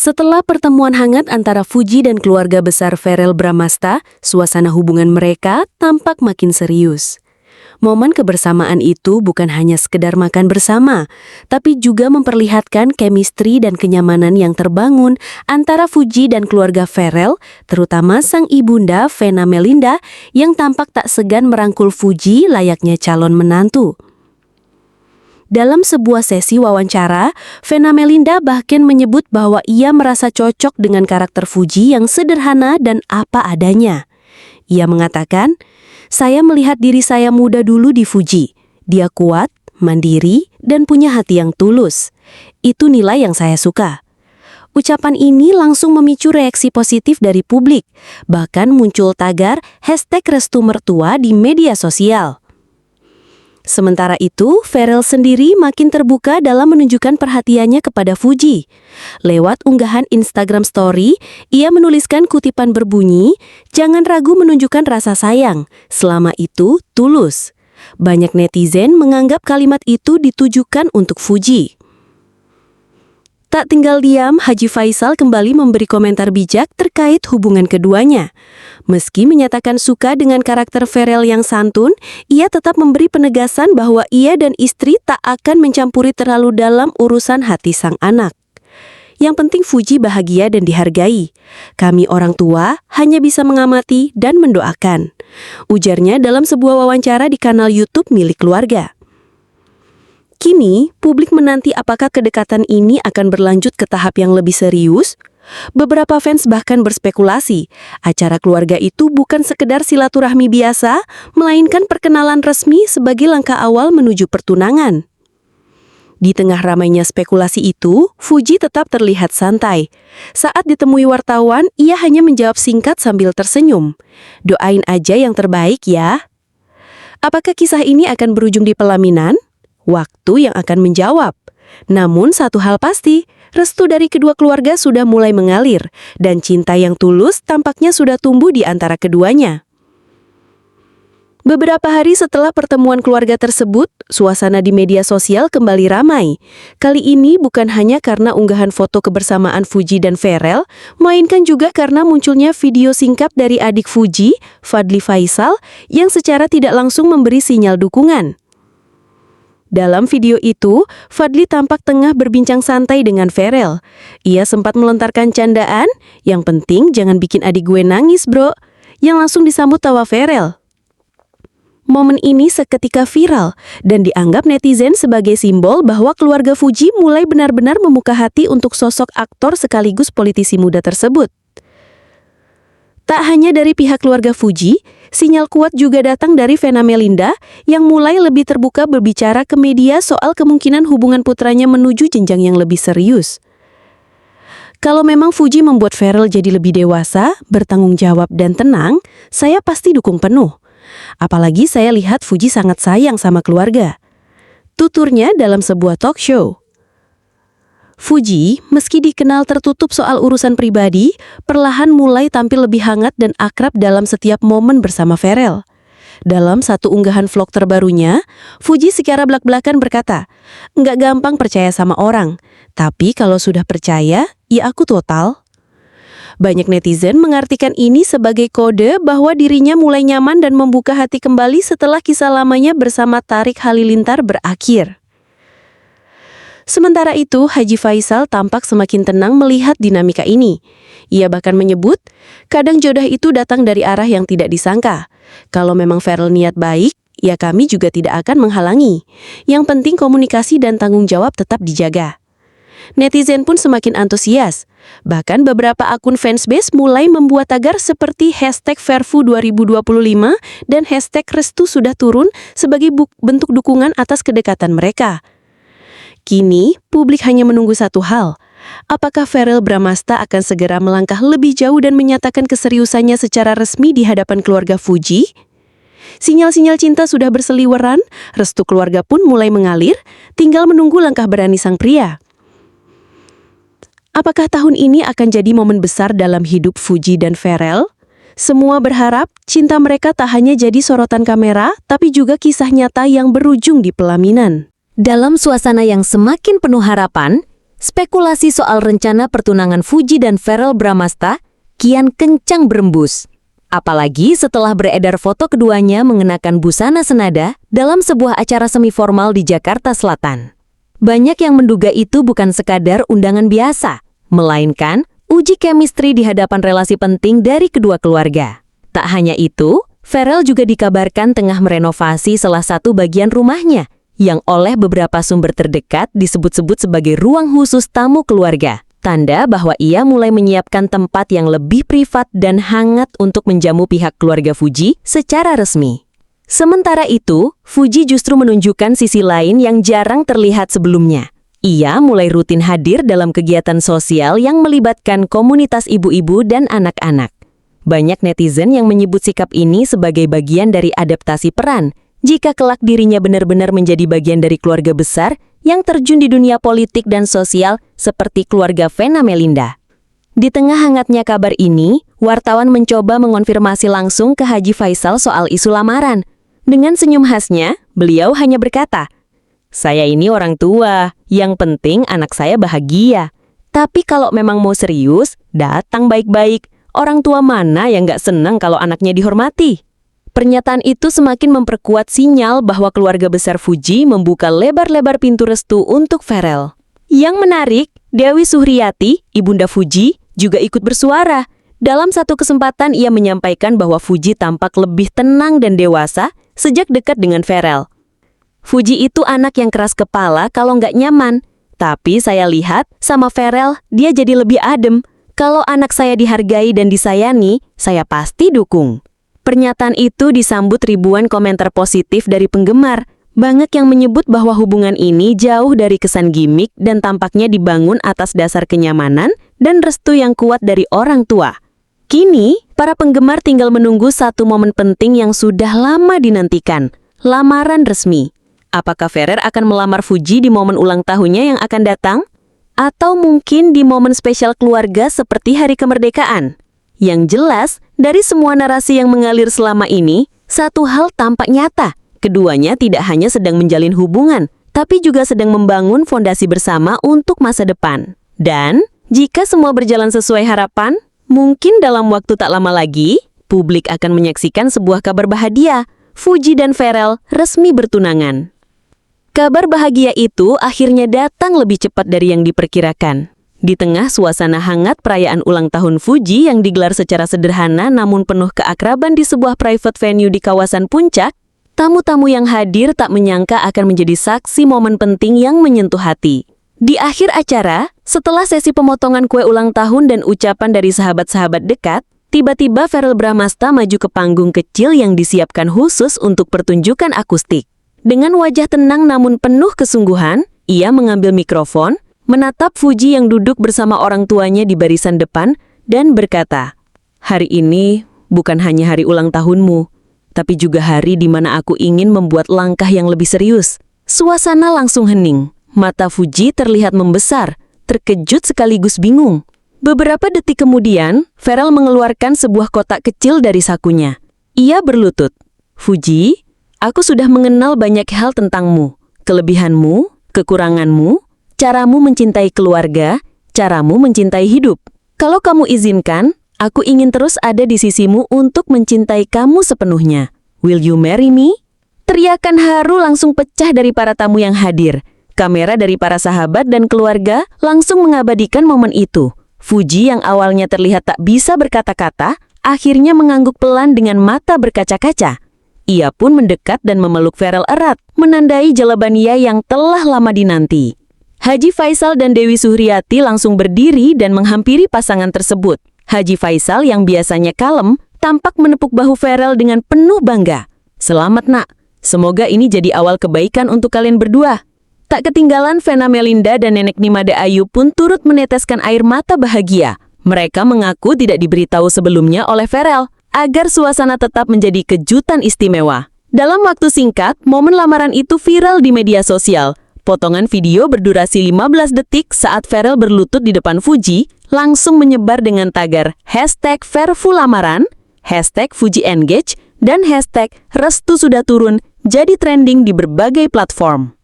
Setelah pertemuan hangat antara Fuji dan keluarga besar Verrell Bramasta, suasana hubungan mereka tampak makin serius. Momen kebersamaan itu bukan hanya sekedar makan bersama, tapi juga memperlihatkan chemistry dan kenyamanan yang terbangun antara Fuji dan keluarga Verrell, terutama sang ibunda Vena Melinda yang tampak tak segan merangkul Fuji layaknya calon menantu. Dalam sebuah sesi wawancara, Vena Melinda bahkan menyebut bahwa ia merasa cocok dengan karakter Fuji yang sederhana dan apa adanya. Ia mengatakan, "Saya melihat diri saya muda dulu di Fuji. Dia kuat, mandiri, dan punya hati yang tulus. Itu nilai yang saya suka." Ucapan ini langsung memicu reaksi positif dari publik. Bahkan muncul tagar #RestuMertua di media sosial. Sementara itu, Verrell sendiri makin terbuka dalam menunjukkan perhatiannya kepada Fuji. Lewat unggahan Instagram Story, ia menuliskan kutipan berbunyi, "Jangan ragu menunjukkan rasa sayang, selama itu tulus." Banyak netizen menganggap kalimat itu ditujukan untuk Fuji. Tak tinggal diam, Haji Faisal kembali memberi komentar bijak terkait hubungan keduanya. Meski menyatakan suka dengan karakter Verrell yang santun, ia tetap memberi penegasan bahwa ia dan istri tak akan mencampuri terlalu dalam urusan hati sang anak. Yang penting Fuji bahagia dan dihargai. Kami orang tua hanya bisa mengamati dan mendoakan, ujarnya dalam sebuah wawancara di kanal YouTube milik keluarga. Kini, publik menanti apakah kedekatan ini akan berlanjut ke tahap yang lebih serius. Beberapa fans bahkan berspekulasi, acara keluarga itu bukan sekedar silaturahmi biasa, melainkan perkenalan resmi sebagai langkah awal menuju pertunangan. Di tengah ramainya spekulasi itu, Fuji tetap terlihat santai. Saat ditemui wartawan, ia hanya menjawab singkat sambil tersenyum. "Doain aja yang terbaik ya." Apakah kisah ini akan berujung di pelaminan? Waktu yang akan menjawab. Namun satu hal pasti, restu dari kedua keluarga sudah mulai mengalir, dan cinta yang tulus tampaknya sudah tumbuh di antara keduanya. Beberapa hari setelah pertemuan keluarga tersebut, suasana di media sosial kembali ramai. Kali ini bukan hanya karena unggahan foto kebersamaan Fuji dan Verrell, melainkan juga karena munculnya video singkat dari adik Fuji, Fadly Faisal, yang secara tidak langsung memberi sinyal dukungan. Dalam video itu, Fadly tampak tengah berbincang santai dengan Verrell. Ia sempat melontarkan candaan, "Yang penting jangan bikin adik gue nangis, bro," yang langsung disambut tawa Verrell. Momen ini seketika viral dan dianggap netizen sebagai simbol bahwa keluarga Fuji mulai benar-benar membuka hati untuk sosok aktor sekaligus politisi muda tersebut. Tak hanya dari pihak keluarga Fuji, sinyal kuat juga datang dari Vena Melinda yang mulai lebih terbuka berbicara ke media soal kemungkinan hubungan putranya menuju jenjang yang lebih serius. "Kalau memang Fuji membuat Verrell jadi lebih dewasa, bertanggung jawab dan tenang, saya pasti dukung penuh. Apalagi saya lihat Fuji sangat sayang sama keluarga," tuturnya dalam sebuah talk show. Fuji, meski dikenal tertutup soal urusan pribadi, perlahan mulai tampil lebih hangat dan akrab dalam setiap momen bersama Verrell. Dalam satu unggahan vlog terbarunya, Fuji secara belak-belakan berkata, "Nggak gampang percaya sama orang, tapi kalau sudah percaya, ya aku total." Banyak netizen mengartikan ini sebagai kode bahwa dirinya mulai nyaman dan membuka hati kembali setelah kisah lamanya bersama Tariq Halilintar berakhir. Sementara itu, Haji Faisal tampak semakin tenang melihat dinamika ini. Ia bahkan menyebut, "Kadang jodoh itu datang dari arah yang tidak disangka. Kalau memang Verrell niat baik, ya kami juga tidak akan menghalangi. Yang penting komunikasi dan tanggung jawab tetap dijaga." Netizen pun semakin antusias. Bahkan beberapa akun fansbase mulai membuat tagar seperti #Verfu2025 dan #Restu sudah turun sebagai bentuk dukungan atas kedekatan mereka. Kini, publik hanya menunggu satu hal. Apakah Verrell Bramasta akan segera melangkah lebih jauh dan menyatakan keseriusannya secara resmi di hadapan keluarga Fuji? Sinyal-sinyal cinta sudah berseliweran, restu keluarga pun mulai mengalir, tinggal menunggu langkah berani sang pria. Apakah tahun ini akan jadi momen besar dalam hidup Fuji dan Verrell? Semua berharap cinta mereka tak hanya jadi sorotan kamera, tapi juga kisah nyata yang berujung di pelaminan. Dalam suasana yang semakin penuh harapan, spekulasi soal rencana pertunangan Fuji dan Verrell Bramasta kian kencang berembus. Apalagi setelah beredar foto keduanya mengenakan busana senada dalam sebuah acara semi formal di Jakarta Selatan. Banyak yang menduga itu bukan sekadar undangan biasa, melainkan uji chemistry di hadapan relasi penting dari kedua keluarga. Tak hanya itu, Verrell juga dikabarkan tengah merenovasi salah satu bagian rumahnya yang oleh beberapa sumber terdekat disebut-sebut sebagai ruang khusus tamu keluarga. Tanda bahwa ia mulai menyiapkan tempat yang lebih privat dan hangat untuk menjamu pihak keluarga Fuji secara resmi. Sementara itu, Fuji justru menunjukkan sisi lain yang jarang terlihat sebelumnya. Ia mulai rutin hadir dalam kegiatan sosial yang melibatkan komunitas ibu-ibu dan anak-anak. Banyak netizen yang menyebut sikap ini sebagai bagian dari adaptasi peran, jika kelak dirinya benar-benar menjadi bagian dari keluarga besar yang terjun di dunia politik dan sosial seperti keluarga Vena Melinda. Di tengah hangatnya kabar ini, wartawan mencoba mengonfirmasi langsung ke Haji Faisal soal isu lamaran. Dengan senyum khasnya, beliau hanya berkata, "Saya ini orang tua, yang penting anak saya bahagia. Tapi kalau memang mau serius, datang baik-baik. Orang tua mana yang gak senang kalau anaknya dihormati?" Pernyataan itu semakin memperkuat sinyal bahwa keluarga besar Fuji membuka lebar-lebar pintu restu untuk Verrell. Yang menarik, Dewi Suhriyati, ibunda Fuji, juga ikut bersuara. Dalam satu kesempatan ia menyampaikan bahwa Fuji tampak lebih tenang dan dewasa sejak dekat dengan Verrell. "Fuji itu anak yang keras kepala kalau nggak nyaman. Tapi saya lihat sama Verrell dia jadi lebih adem. Kalau anak saya dihargai dan disayangi, saya pasti dukung." Pernyataan itu disambut ribuan komentar positif dari penggemar. Banyak yang menyebut bahwa hubungan ini jauh dari kesan gimmick dan tampaknya dibangun atas dasar kenyamanan dan restu yang kuat dari orang tua. Kini, para penggemar tinggal menunggu satu momen penting yang sudah lama dinantikan, lamaran resmi. Apakah Verrell akan melamar Fuji di momen ulang tahunnya yang akan datang? Atau mungkin di momen spesial keluarga seperti Hari Kemerdekaan? Yang jelas, dari semua narasi yang mengalir selama ini, satu hal tampak nyata. Keduanya tidak hanya sedang menjalin hubungan, tapi juga sedang membangun fondasi bersama untuk masa depan. Dan, jika semua berjalan sesuai harapan, mungkin dalam waktu tak lama lagi, publik akan menyaksikan sebuah kabar bahagia. Fuji dan Verrell resmi bertunangan. Kabar bahagia itu akhirnya datang lebih cepat dari yang diperkirakan. Di tengah suasana hangat perayaan ulang tahun Fuji yang digelar secara sederhana namun penuh keakraban di sebuah private venue di kawasan Puncak, tamu-tamu yang hadir tak menyangka akan menjadi saksi momen penting yang menyentuh hati. Di akhir acara, setelah sesi pemotongan kue ulang tahun dan ucapan dari sahabat-sahabat dekat, tiba-tiba Verrell Bramasta maju ke panggung kecil yang disiapkan khusus untuk pertunjukan akustik. Dengan wajah tenang namun penuh kesungguhan, ia mengambil mikrofon, menatap Fuji yang duduk bersama orang tuanya di barisan depan, dan berkata, "Hari ini bukan hanya hari ulang tahunmu, tapi juga hari di mana aku ingin membuat langkah yang lebih serius." Suasana langsung hening. Mata Fuji terlihat membesar, terkejut sekaligus bingung. Beberapa detik kemudian, Verrell mengeluarkan sebuah kotak kecil dari sakunya. Ia berlutut, "Fuji, aku sudah mengenal banyak hal tentangmu, kelebihanmu, kekuranganmu, caramu mencintai keluarga, caramu mencintai hidup. Kalau kamu izinkan, aku ingin terus ada di sisimu untuk mencintai kamu sepenuhnya. Will you marry me?" Teriakan haru langsung pecah dari para tamu yang hadir. Kamera dari para sahabat dan keluarga langsung mengabadikan momen itu. Fuji yang awalnya terlihat tak bisa berkata-kata, akhirnya mengangguk pelan dengan mata berkaca-kaca. Ia pun mendekat dan memeluk Verrell erat, menandai jawaban ia yang telah lama dinanti. Haji Faisal dan Dewi Suhriyati langsung berdiri dan menghampiri pasangan tersebut. Haji Faisal yang biasanya kalem, tampak menepuk bahu Verrell dengan penuh bangga. "Selamat nak, semoga ini jadi awal kebaikan untuk kalian berdua." Tak ketinggalan Vena Melinda dan Nenek Nimade Ayu pun turut meneteskan air mata bahagia. Mereka mengaku tidak diberitahu sebelumnya oleh Verrell, agar suasana tetap menjadi kejutan istimewa. Dalam waktu singkat, momen lamaran itu viral di media sosial. Potongan video berdurasi 15 detik saat Verrell berlutut di depan Fuji langsung menyebar dengan tagar #VerFuLamaran, #FujiEngage, dan #Restu Sudah Turun jadi trending di berbagai platform.